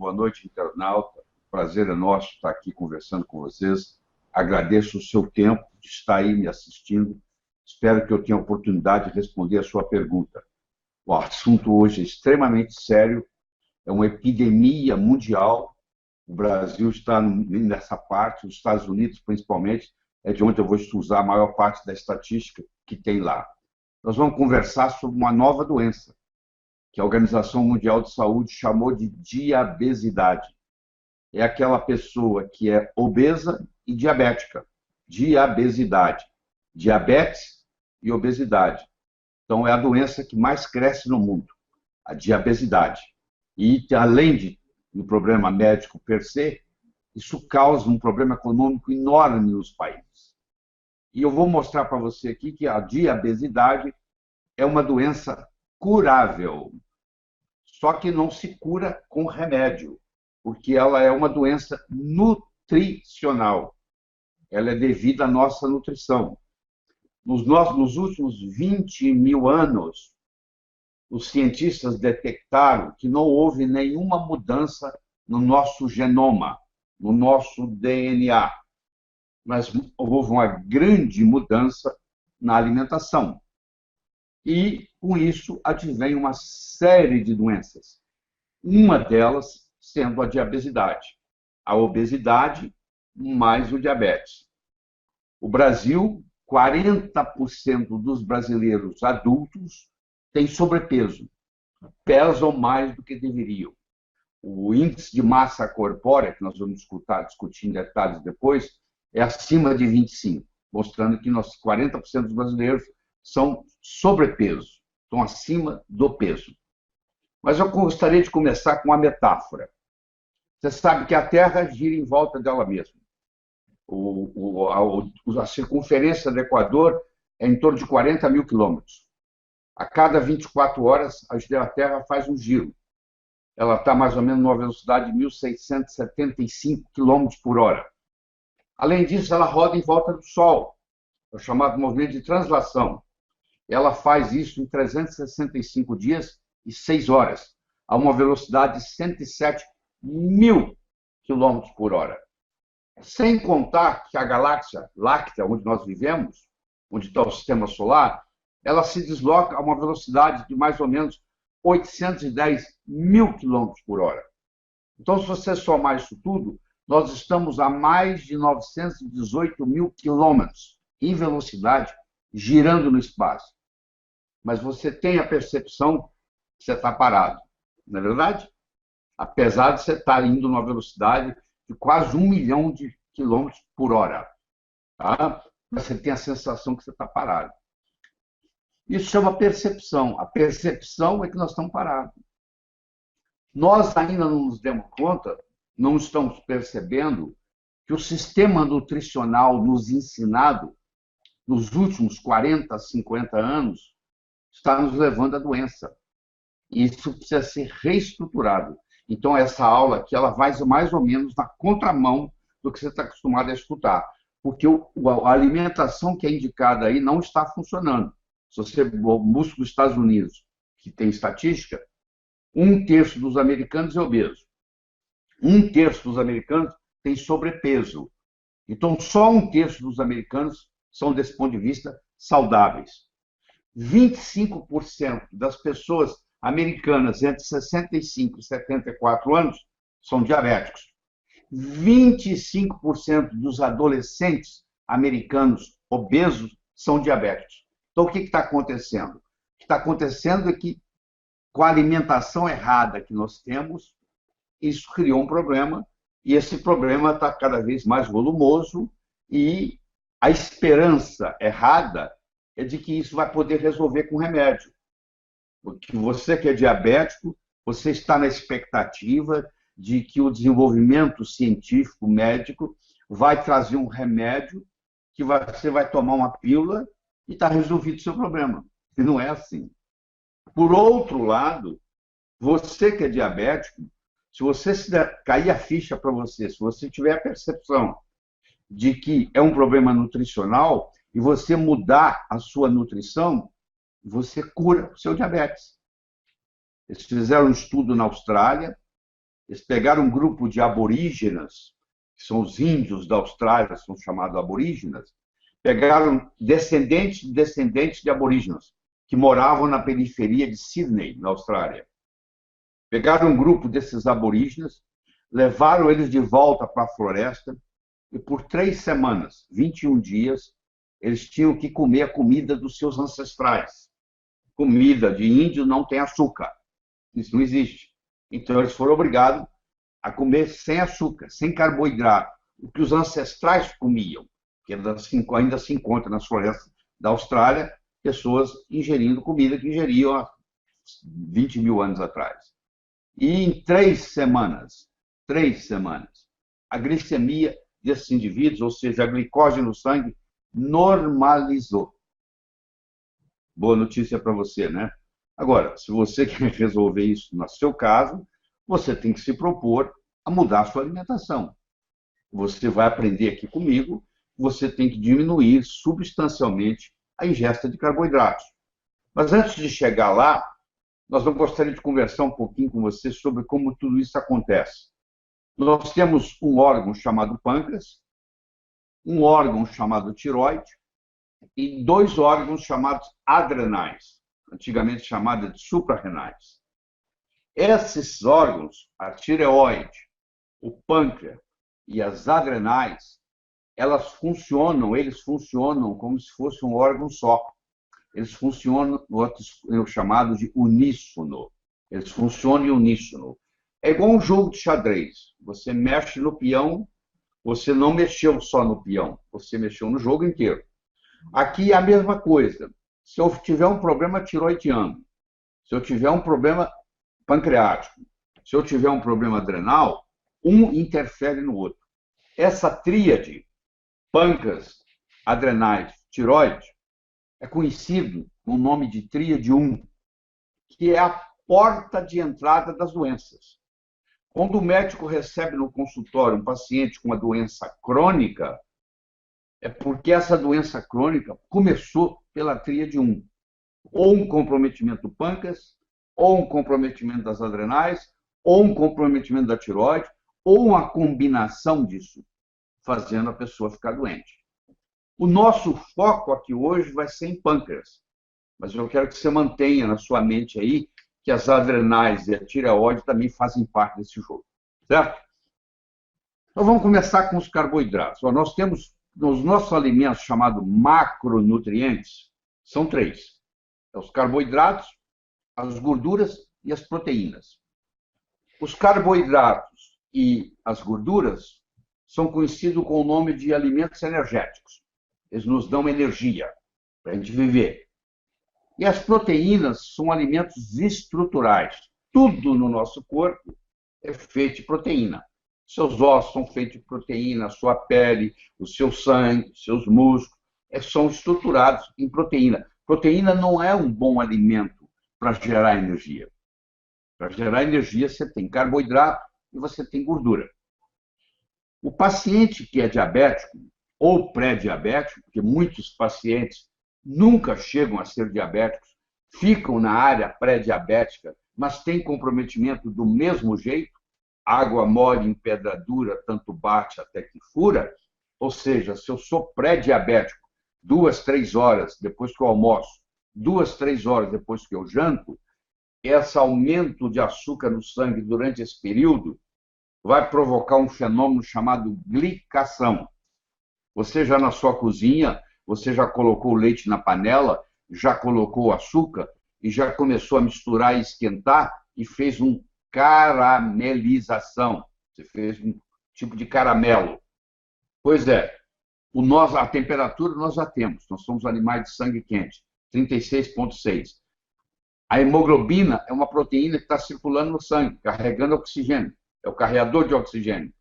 boa noite, internauta. Prazer é nosso estar aqui conversando com vocês. Agradeço o seu tempo de estar aí me assistindo. Espero que eu tenha a oportunidade de responder a sua pergunta. O assunto hoje é extremamente sério, é uma epidemia mundial. O Brasil está nessa parte, os Estados Unidos, principalmente, é de onde eu vou usar a maior parte da estatística que tem lá. Nós vamos conversar sobre uma nova doença, que a Organização Mundial de Saúde chamou de diabesidade. É aquela pessoa que é obesa e diabética. Diabesidade. Diabetes e obesidade. Então, é a doença que mais cresce no mundo, a diabesidade. E, além do problema médico per se, isso causa um problema econômico enorme nos países. E eu vou mostrar para você aqui que a diabesidade é uma doença curável, só que não se cura com remédio, porque ela é uma doença nutricional. Ela é devida à nossa nutrição. Nos últimos 20 mil anos, os cientistas detectaram que não houve nenhuma mudança no nosso genoma, no nosso DNA, mas houve uma grande mudança na alimentação. E, com isso, advém uma série de doenças. Uma delas sendo a diabesidade, a obesidade mais o diabetes. O Brasil, 40% dos brasileiros adultos têm sobrepeso, pesam mais do que deveriam. O índice de massa corpórea, que nós vamos discutir em detalhes depois, é acima de 25, mostrando que 40% dos brasileiros são sobrepeso, estão acima do peso. Mas eu gostaria de começar com uma metáfora. Você sabe que a Terra gira em volta dela mesma. A circunferência do Equador é em torno de 40 mil quilômetros. A cada 24 horas, a Terra faz um giro. Ela está mais ou menos numa velocidade de 1.675 quilômetros por hora. Além disso, ela roda em volta do Sol, é o chamado movimento de translação. Ela faz isso em 365 dias e 6 horas, a uma velocidade de 107 mil quilômetros por hora. Sem contar que a galáxia láctea, onde nós vivemos, onde está o sistema solar, ela se desloca a uma velocidade de mais ou menos 810 mil quilômetros por hora. Então, se você somar isso tudo, nós estamos a mais de 918 mil quilômetros em velocidade, girando no espaço. Mas você tem a percepção que você está parado, não é verdade? Apesar de você estar indo numa velocidade de quase 1 milhão de quilômetros por hora. Tá? Você tem a sensação que você está parado. Isso chama percepção. A percepção é que nós estamos parados. Nós ainda não nos demos conta, não estamos percebendo que o sistema nutricional nos ensinado nos últimos 40, 50 anos está nos levando à doença. E isso precisa ser reestruturado. Então, essa aula aqui, ela vai mais ou menos na contramão do que você está acostumado a escutar. Porque a alimentação que é indicada aí não está funcionando. Se você busca os Estados Unidos, que tem estatística, 1/3 dos americanos é obeso. 1/3 dos americanos tem sobrepeso. Então, só 1/3 dos americanos são, desse ponto de vista, saudáveis. 25% das pessoas americanas entre 65 e 74 anos são diabéticos. 25% dos adolescentes americanos obesos são diabéticos. Então, o que está acontecendo? O que está acontecendo é que, com a alimentação errada que nós temos, isso criou um problema, e esse problema está cada vez mais volumoso, e a esperança errada é de que isso vai poder resolver com remédio. Porque você que é diabético, você está na expectativa de que o desenvolvimento científico, médico, vai trazer um remédio que você vai tomar uma pílula e está resolvido o seu problema. E não é assim. Por outro lado, você que é diabético, se você cair a ficha para você, se você tiver a percepção de que é um problema nutricional e você mudar a sua nutrição, você cura o seu diabetes. Eles fizeram um estudo na Austrália, Eles pegaram um grupo de aborígenas, que são os índios da Austrália, são chamados aborígenas, pegaram descendentes de aborígenas, que moravam na periferia de Sydney, na Austrália. Pegaram um grupo desses aborígenes, levaram eles de volta para a floresta, e por 3 semanas, 21 dias, eles tinham que comer a comida dos seus ancestrais. Comida de índio não tem açúcar. Isso não existe. Então, eles foram obrigados a comer sem açúcar, sem carboidrato, o que os ancestrais comiam, que ainda se encontra nas florestas da Austrália, pessoas ingerindo comida que ingeriam há 20 mil anos atrás. E em 3 semanas, a glicemia desses indivíduos, ou seja, a glicose no sangue, normalizou. Boa notícia para você, né? Agora, se você quer resolver isso no seu caso, você tem que se propor a mudar a sua alimentação. Você vai aprender aqui comigo, você tem que diminuir substancialmente a ingesta de carboidratos. Mas antes de chegar lá, nós vamos gostaria de conversar um pouquinho com você sobre como tudo isso acontece. Nós temos um órgão chamado pâncreas, um órgão chamado tireoide e 2 órgãos chamados adrenais, antigamente chamados de suprarrenais. Esses órgãos, a tireoide, o pâncreas e as adrenais, eles funcionam como se fosse um órgão só. Eles funcionam, o chamado de uníssono. Eles funcionam em uníssono. É igual um jogo de xadrez. Você mexe no peão, você não mexeu só no peão, você mexeu no jogo inteiro. Aqui é a mesma coisa. Se eu tiver um problema tiroidiano, se eu tiver um problema pancreático, se eu tiver um problema adrenal, um interfere no outro. Essa tríade, pâncreas, adrenais, tireoide, é conhecido com o nome de tríade 1, que é a porta de entrada das doenças. Quando o médico recebe no consultório um paciente com uma doença crônica, é porque essa doença crônica começou pela tríade 1. Ou um comprometimento do pâncreas, ou um comprometimento das adrenais, ou um comprometimento da tireoide, ou uma combinação disso, fazendo a pessoa ficar doente. O nosso foco aqui hoje vai ser em pâncreas, mas eu quero que você mantenha na sua mente aí que as adrenais e a tireoide também fazem parte desse jogo, certo? Então vamos começar com os carboidratos. Nós temos nos nossos alimentos chamados macronutrientes, são 3. Os carboidratos, as gorduras e as proteínas. Os carboidratos e as gorduras são conhecidos com o nome de alimentos energéticos. Eles nos dão energia para a gente viver. E as proteínas são alimentos estruturais. Tudo no nosso corpo é feito de proteína. Seus ossos são feitos de proteína, a sua pele, o seu sangue, os seus músculos, são estruturados em proteína. Proteína não é um bom alimento para gerar energia. Para gerar energia, você tem carboidrato e você tem gordura. O paciente que é diabético ou pré-diabético, porque muitos pacientes nunca chegam a ser diabéticos, ficam na área pré-diabética, mas têm comprometimento do mesmo jeito, água mole em pedra dura, tanto bate até que fura, ou seja, se eu sou pré-diabético, 2, 3 horas depois que eu almoço, 2, 3 horas depois que eu janto, esse aumento de açúcar no sangue durante esse período vai provocar um fenômeno chamado glicação. Você já na sua cozinha, você já colocou o leite na panela, já colocou o açúcar e já começou a misturar e esquentar e fez uma caramelização. Você fez um tipo de caramelo. Pois é, a temperatura nós já temos, nós somos animais de sangue quente, 36,6. A hemoglobina é uma proteína que está circulando no sangue, carregando oxigênio, é o carregador de oxigênio.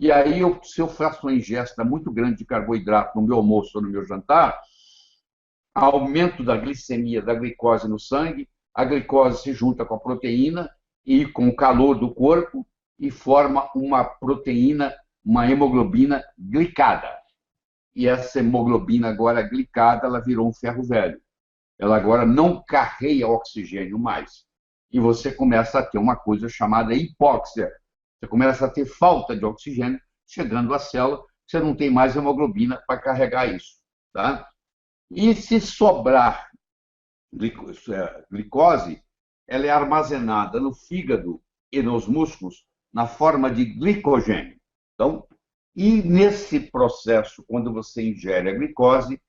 E aí, se eu faço uma ingesta muito grande de carboidrato no meu almoço ou no meu jantar, aumento da glicemia, da glicose no sangue, a glicose se junta com a proteína e com o calor do corpo e forma uma proteína, uma hemoglobina glicada. E essa hemoglobina agora glicada, ela virou um ferro velho. Ela agora não carrega oxigênio mais. E você começa a ter uma coisa chamada hipóxia. Você começa a ter falta de oxigênio chegando à célula, você não tem mais hemoglobina para carregar isso. Tá? E se sobrar glicose, ela é armazenada no fígado e nos músculos na forma de glicogênio. Então, e nesse processo, quando você ingere a glicose,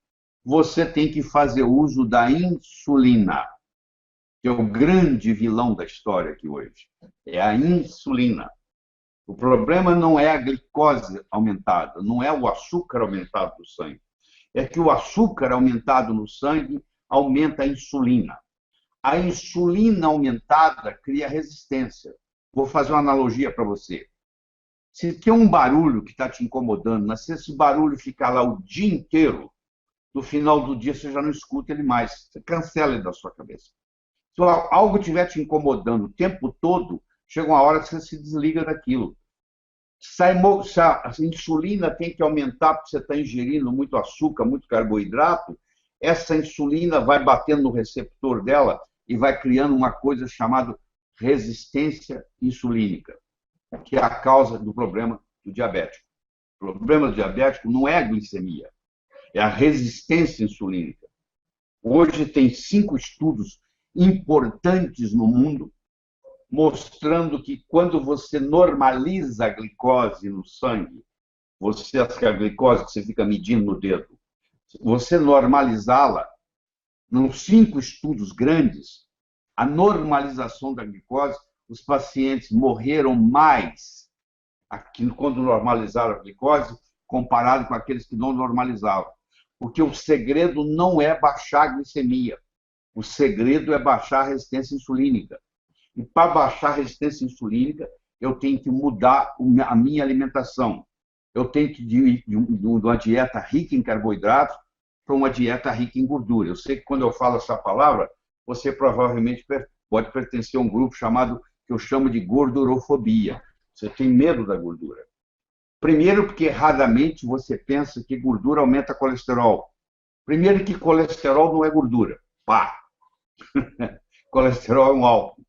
você tem que fazer uso da insulina, que é o grande vilão da história aqui hoje. É a insulina. O problema não é a glicose aumentada, não é o açúcar aumentado no sangue. É que o açúcar aumentado no sangue aumenta a insulina. A insulina aumentada cria resistência. Vou fazer uma analogia para você. Se tem um barulho que está te incomodando, mas se esse barulho ficar lá o dia inteiro, no final do dia você já não escuta ele mais. Você cancela ele da sua cabeça. Se algo estiver te incomodando o tempo todo, chega uma hora que você se desliga daquilo. Se a insulina tem que aumentar porque você está ingerindo muito açúcar, muito carboidrato, essa insulina vai batendo no receptor dela e vai criando uma coisa chamada resistência insulínica, que é a causa do problema do diabético. O problema do diabético não é a glicemia, é a resistência insulínica. Hoje tem 5 estudos importantes no mundo mostrando que quando você normaliza a glicose no sangue, a glicose que você fica medindo no dedo, você normalizá-la, nos 5 estudos grandes, a normalização da glicose, os pacientes morreram mais quando normalizaram a glicose comparado com aqueles que não normalizavam. Porque o segredo não é baixar a glicemia, o segredo é baixar a resistência insulínica. E para baixar a resistência insulínica, eu tenho que mudar a minha alimentação. Eu tenho que ir de uma dieta rica em carboidratos para uma dieta rica em gordura. Eu sei que quando eu falo essa palavra, você provavelmente pode pertencer a um grupo chamado, que eu chamo de gordurofobia. Você tem medo da gordura. Primeiro, porque erradamente você pensa que gordura aumenta colesterol. Primeiro, que colesterol não é gordura. Pá! Colesterol é um álcool.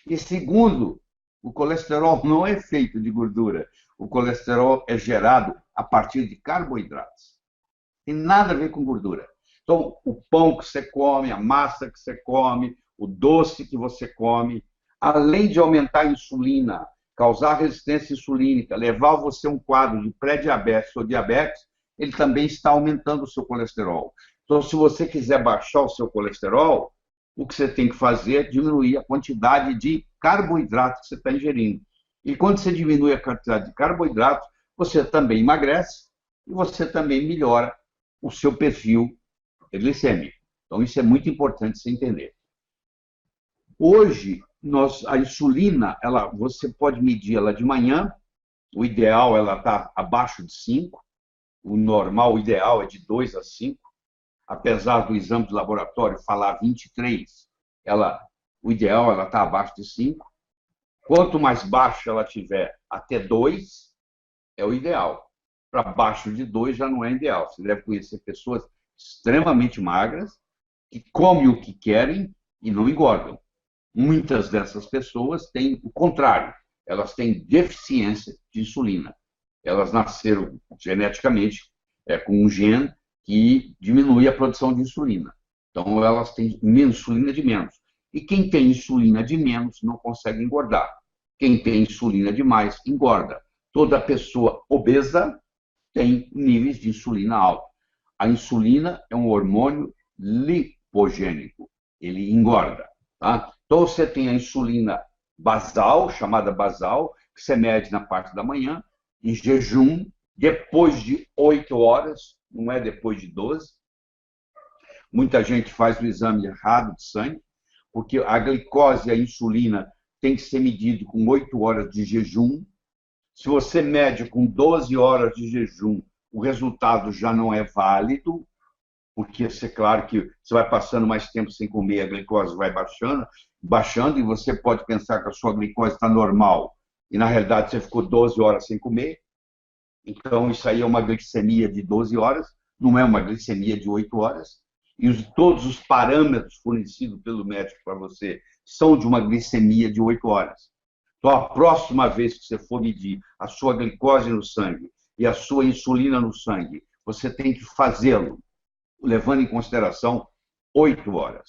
E segundo, o colesterol não é feito de gordura. O colesterol é gerado a partir de carboidratos. Tem nada a ver com gordura. Então, o pão que você come, a massa que você come, o doce que você come, além de aumentar a insulina, causar resistência insulínica, levar você a um quadro de pré-diabetes ou diabetes, ele também está aumentando o seu colesterol. Então, se você quiser baixar o seu colesterol, o que você tem que fazer é diminuir a quantidade de carboidrato que você está ingerindo. E quando você diminui a quantidade de carboidrato, você também emagrece e você também melhora o seu perfil glicêmico. Então, isso é muito importante você entender. Hoje, a insulina, você pode medir ela de manhã, o ideal ela está abaixo de 5, o normal, o ideal é de 2 a 5, apesar do exame de laboratório falar 23, o ideal ela está abaixo de 5. Quanto mais baixa ela tiver, até 2, é o ideal. Para baixo de 2 já não é ideal. Você deve conhecer pessoas extremamente magras, que comem o que querem e não engordam. Muitas dessas pessoas têm o contrário, elas têm deficiência de insulina. Elas nasceram geneticamente com um gene que diminui a produção de insulina. Então, elas têm insulina de menos. E quem tem insulina de menos não consegue engordar. Quem tem insulina de mais, engorda. Toda pessoa obesa tem níveis de insulina altos. A insulina é um hormônio lipogênico. Ele engorda. Tá? Então, você tem a insulina basal, chamada basal, que você mede na parte da manhã, em jejum, depois de 8 horas, não é depois de 12. Muita gente faz o exame errado de sangue, porque a glicose e a insulina tem que ser medido com 8 horas de jejum. Se você mede com 12 horas de jejum, o resultado já não é válido, porque é claro que você vai passando mais tempo sem comer, a glicose vai baixando, e você pode pensar que a sua glicose está normal, e na realidade você ficou 12 horas sem comer. Então, isso aí é uma glicemia de 12 horas, não é uma glicemia de 8 horas. E todos os parâmetros fornecidos pelo médico para você são de uma glicemia de 8 horas. Então, a próxima vez que você for medir a sua glicose no sangue e a sua insulina no sangue, você tem que fazê-lo, levando em consideração 8 horas.